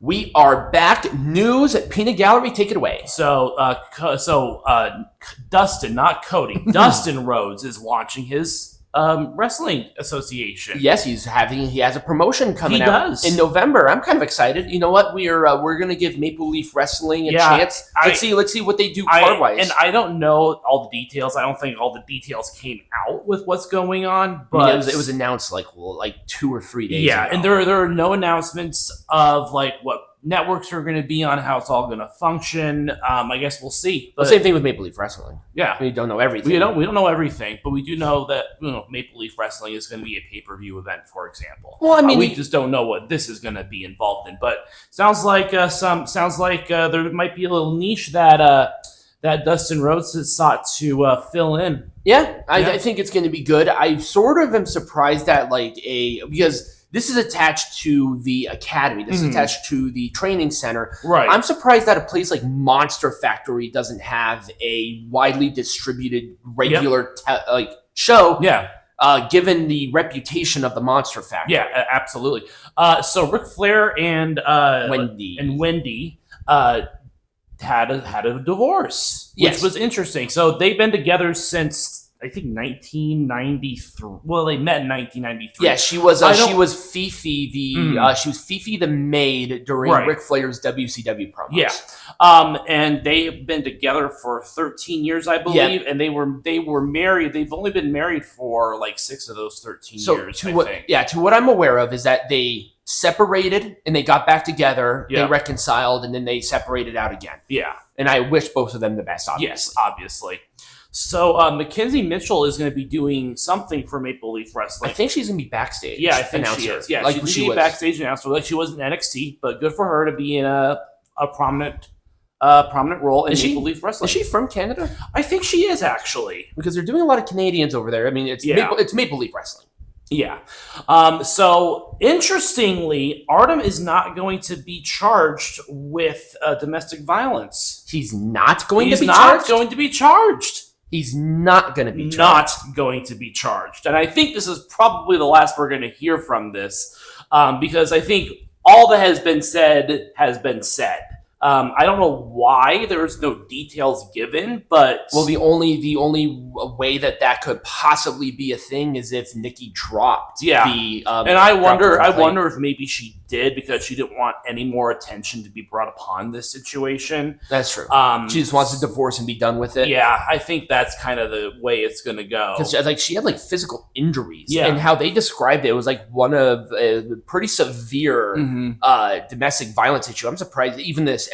We are back. News Peanut Gallery, take it away. So Dustin, not Cody, Dustin Rhodes is launching his wrestling association. Yes, he has a promotion coming out in November. I'm kind of excited. You know what? We're gonna give Maple Leaf Wrestling a chance. Let's see what they do card wise. And I don't know all the details. I don't think all the details came out with what's going on. But it was announced like 2 or 3 days ago. And there are no announcements of like what networks are going to be on, how it's all going to function. I guess we'll see. But same thing with Maple Leaf Wrestling. Yeah, we don't know everything. We don't know everything, but we do know that Maple Leaf Wrestling is going to be a pay-per-view event, for example. Well, I mean, we just don't know what this is going to be involved in. But sounds like there might be a little niche that Dustin Rhodes has sought to fill in. Yeah, I think it's going to be good. I sort of am surprised that because this is attached to the academy. This is attached to the training center. Right. I'm surprised that a place like Monster Factory doesn't have a widely distributed regular show. Yeah. Given the reputation of the Monster Factory. Yeah, absolutely. So Ric Flair and Wendy had a divorce, which was interesting. So they've been together since I think 1993. Well, they met in 1993. Yeah, she was Fifi she was Fifi the maid during Ric Flair's WCW promos. Yeah, and they've been together for 13 years, I believe, and they were married. They've only been married for like 6 of those 13 years. To what I'm aware of is that they separated and they got back together. They reconciled and then they separated out again. Yeah, and I wish both of them the best. Obviously. Yes, obviously. So Mackenzie Mitchell is going to be doing something for Maple Leaf Wrestling. I think she's going to be backstage. Yeah, I think she is. Yeah, she's going to be backstage announcer, like she was in NXT. But good for her to be in a prominent role in Maple Leaf Wrestling. Is she from Canada? I think she is, actually, because they're doing a lot of Canadians over there. I mean, it's Maple Leaf Wrestling. Yeah. So interestingly, Artem is not going to be charged with domestic violence. He's not going to be charged. He's not going to be charged. Not going to be charged. And I think this is probably the last we're going to hear from this, because I think all that has been said has been said. I don't know why there's no details given, but the only way that could possibly be a thing is if Nikki dropped. And I wonder if maybe she did because she didn't want any more attention to be brought upon this situation. That's true. She just wants to divorce and be done with it. Yeah, I think that's kind of the way it's going to go. Because she had physical injuries, and how they described it was one of pretty severe domestic violence issue. I'm surprised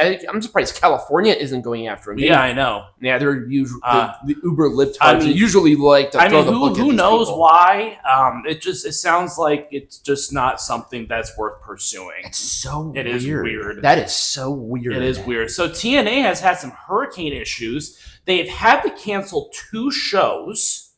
I'm surprised California isn't going after him. Yeah, I know. Yeah, they're usually the uber libtards usually like to throw the book at who knows people. Why? It sounds like it's just not something that's worth pursuing. It's so weird. It is weird. That is so weird. It is weird. So TNA has had some hurricane issues. They've had to cancel 2 shows.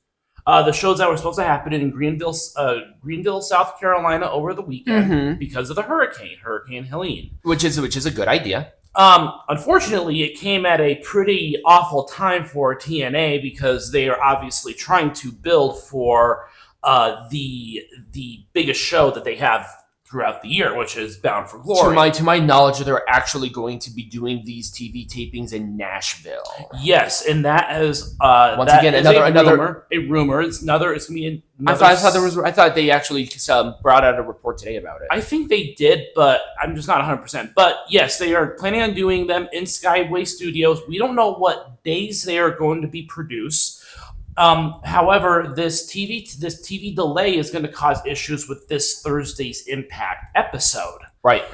The shows that were supposed to happen in Greenville, South Carolina over the weekend because of the Hurricane Helene. Which is a good idea. Unfortunately, it came at a pretty awful time for TNA because they are obviously trying to build for the biggest show that they have throughout the year, which is Bound for Glory. To my knowledge, they're actually going to be doing these TV tapings in Nashville. Yes, and that is once again another rumor. It's going to be I thought they actually brought out a report today about it. I think they did, but I'm just not 100%. But yes, they are planning on doing them in Skyway Studios. We don't know what days they are going to be produced. However, this TV delay is going to cause issues with this Thursday's Impact episode. Right.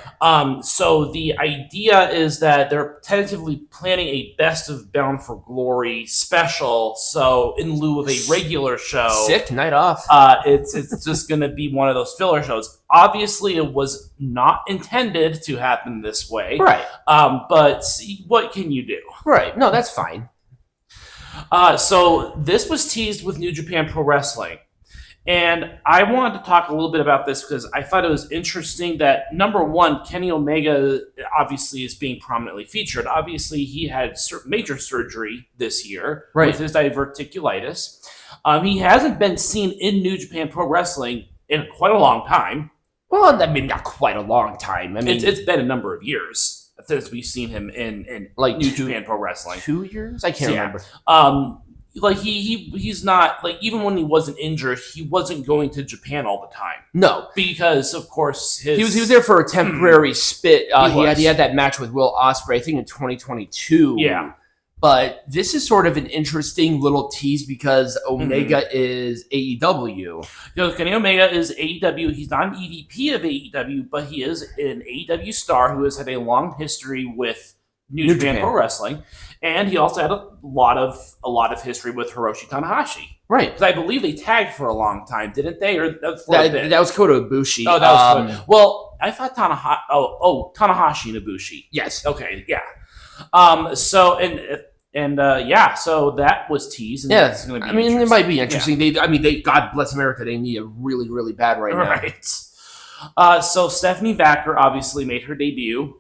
So the idea is that they're tentatively planning a Best of Bound for Glory special. So in lieu of a regular show, sick night off. It's just going to be one of those filler shows. Obviously, it was not intended to happen this way. Right. But what can you do? Right. No, that's fine. So this was teased with New Japan Pro Wrestling. And I wanted to talk a little bit about this because I thought it was interesting that, number one, Kenny Omega obviously is being prominently featured. Obviously, he had major surgery this year with his diverticulitis. He hasn't been seen in New Japan Pro Wrestling in quite a long time. Well, I mean, not quite a long time. I mean, it's been a number of years since we've seen him in like New Japan Pro Wrestling. 2 years? I can't remember. Like he's not like, even when he wasn't injured, he wasn't going to Japan all the time. No, because of course he was there for a temporary spit. He had that match with Will Ospreay, I think in 2022. Yeah. But this is sort of an interesting little tease because Omega is AEW. Kenny Omega is AEW. He's not an EVP of AEW, but he is an AEW star who has had a long history with New Japan Pro Wrestling, and he also had a lot of history with Hiroshi Tanahashi. Right, because I believe they tagged for a long time, didn't they? Or that was Kota Ibushi. Oh, that was Kota. Well, I thought Tanahashi. Tanahashi and Ibushi. Yes. Okay. Yeah. So so that was teased. And yeah. Gonna be it might be interesting. Yeah. They God bless America. They need it really, really bad right now. Right. So Stephanie Vaquer obviously made her debut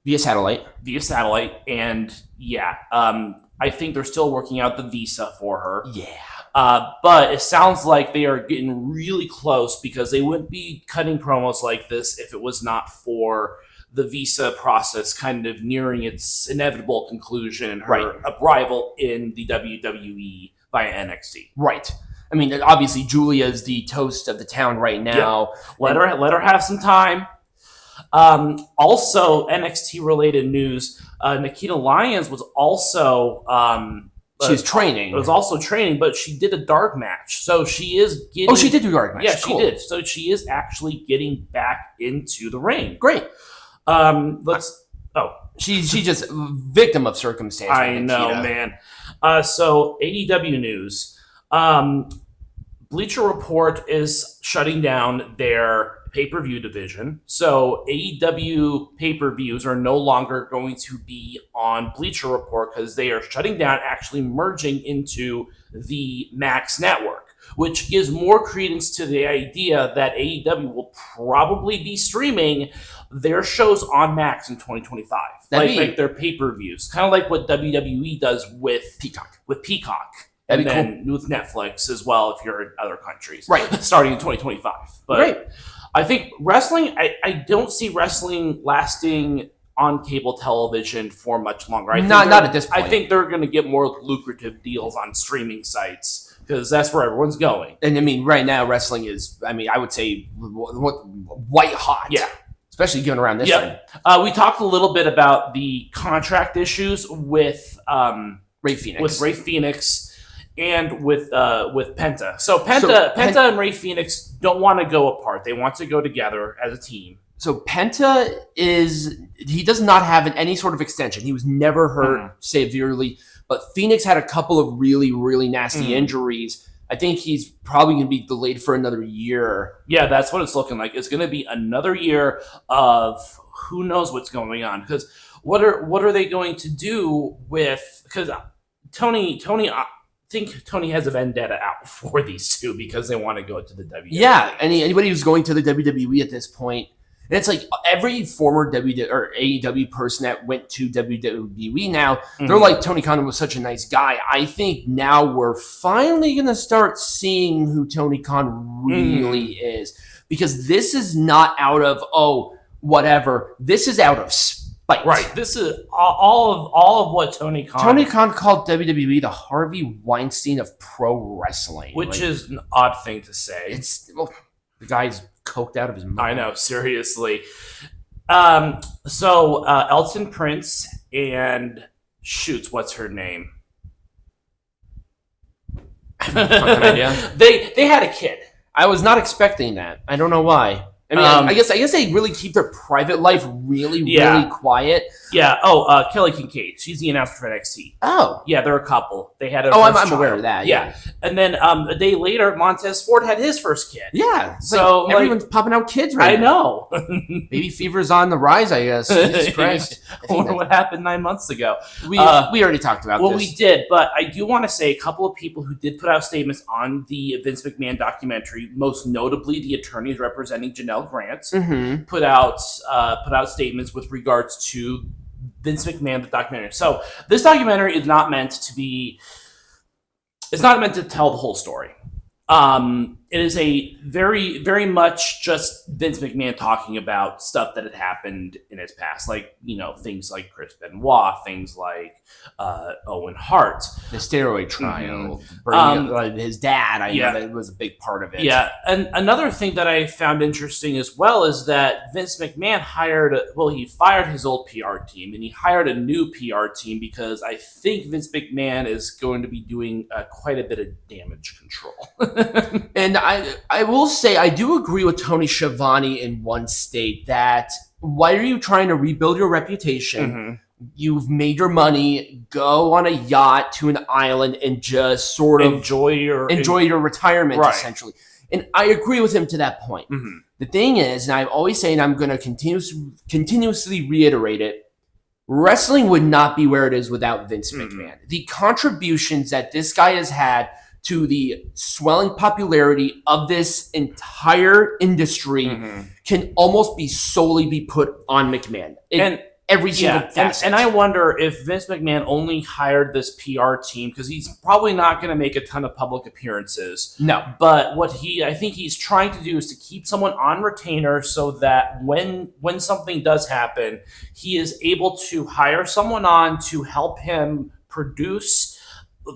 via satellite, and I think they're still working out the visa for her. Yeah. But it sounds like they are getting really close, because they wouldn't be cutting promos like this if it was not for the visa process kind of nearing its inevitable conclusion and her arrival in the WWE via NXT. Right. I mean, obviously Julia is the toast of the town right now. Yeah. Let her have some time. Also, NXT related news. Nikita Lyons was also she was training. It was also training, but she did a dark match, so she is getting. Oh, she did do dark match. Yeah, cool. She did. So she is actually getting back into the ring. Great. She's just a victim of circumstance. I know, man. So AEW news. Bleacher Report is shutting down their pay-per-view division. So AEW pay-per-views are no longer going to be on Bleacher Report, because they are shutting down, actually merging into the Max Network, which gives more credence to the idea that AEW will probably be streaming their shows on Max in 2025. Like their pay-per-views. Kind of like what WWE does with Peacock. And then with Netflix as well, if you're in other countries. Right. Starting in 2025. But I think wrestling, I don't see wrestling lasting on cable television for much longer. Not at this point. I think they're going to get more lucrative deals on streaming sites, because that's where everyone's going. And I mean, right now, wrestling is, I would say, white hot. Yeah. Especially given around this time. We talked a little bit about the contract issues with Rey Fenix. With Rey Fenix. And with Penta. So Penta and Rey Fenix don't want to go apart. They want to go together as a team. So Penta he does not have any sort of extension. He was never hurt severely, but Phoenix had a couple of really, really nasty injuries. I think he's probably going to be delayed for another year. Yeah, that's what it's looking like. It's going to be another year of who knows what's going on. Because what are they going to do with? Because Tony. I think Tony has a vendetta out for these two, because they want to go to the WWE. Yeah, anybody who's going to the WWE at this point, and it's like every former AEW person that went to WWE now, they're like, Tony Khan was such a nice guy. I think now we're finally going to start seeing who Tony Khan really is, because this is not out of, whatever. This is out of spite. Right. This is all of what Tony Khan called WWE the Harvey Weinstein of pro wrestling, which is an odd thing to say. The guy's coked out of his mind. I know, seriously. So Elton Prince and what's her name? idea. They had a kid. I was not expecting that. I don't know why. I mean, I guess they really keep their private life really quiet. Yeah. Kelly Kincaid. She's the announcer for NXT. Oh. Yeah, they're a couple. They had I'm aware of that. Yeah. And then a day later, Montez Ford had his first kid. Yeah. So everyone's popping out kids right now. I know. Baby fever's on the rise, I guess. Jesus Christ. I wonder what happened 9 months ago. We already talked about this. Well, we did, but I do want to say a couple of people who did put out statements on the Vince McMahon documentary, most notably the attorneys representing Janelle Grant, put out statements with regards to Vince McMahon, the documentary. So this documentary is not meant to be. It's not meant to tell the whole story. it is a very, very much just Vince McMahon talking about stuff that had happened in his past, like, you know, things like Chris Benoit, things like Owen Hart, the steroid trial, his dad. I know that was a big part of it. Yeah, and another thing that I found interesting as well is that Vince McMahon he fired his old PR team and he hired a new PR team because I think Vince McMahon is going to be doing quite a bit of damage control. And I will say, I do agree with Tony Schiavone in one state that why are you trying to rebuild your reputation? You've made your money, go on a yacht to an island and just sort of enjoy your retirement, essentially. And I agree with him to that point. The thing is, and I always say, and I'm going to continuously reiterate it, wrestling would not be where it is without Vince McMahon. The contributions that this guy has had to the swelling popularity of this entire industry can almost solely be put on McMahon. Every single facet. And I wonder if Vince McMahon only hired this PR team because he's probably not going to make a ton of public appearances. No. But what I think he's trying to do is to keep someone on retainer so that when something does happen, he is able to hire someone on to help him produce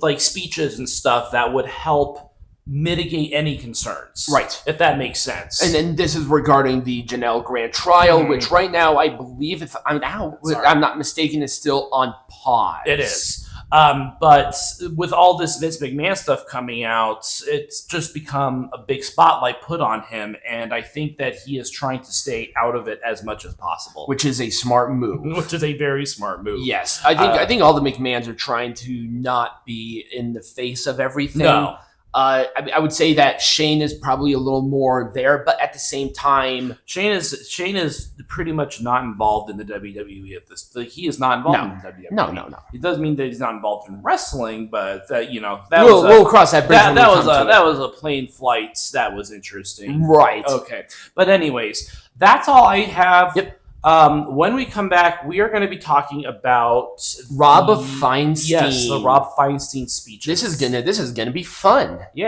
like speeches and stuff that would help mitigate any concerns. Right. If that makes sense. And then this is regarding the Janelle Grant trial, which right now I believe, if I'm not mistaken, is still on pause. It is. But with all this Vince McMahon stuff coming out, it's just become a big spotlight put on him, and I think that he is trying to stay out of it as much as possible. Which is a smart move. Which is a very smart move. Yes. I think all the McMahons are trying to not be in the face of everything. No. I would say that Shane is probably a little more there, but at the same time, Shane is pretty much not involved in the WWE at this. He is not involved in the WWE. No. It doesn't mean that he's not involved in wrestling, but we'll cross that bridge. That was a plane flight. That was interesting, right? Okay, but anyways, that's all I have. Yep. When we come back, we are going to be talking about Rob Feinstein. Yes, the Rob Feinstein speeches. This is gonna be fun. Yeah.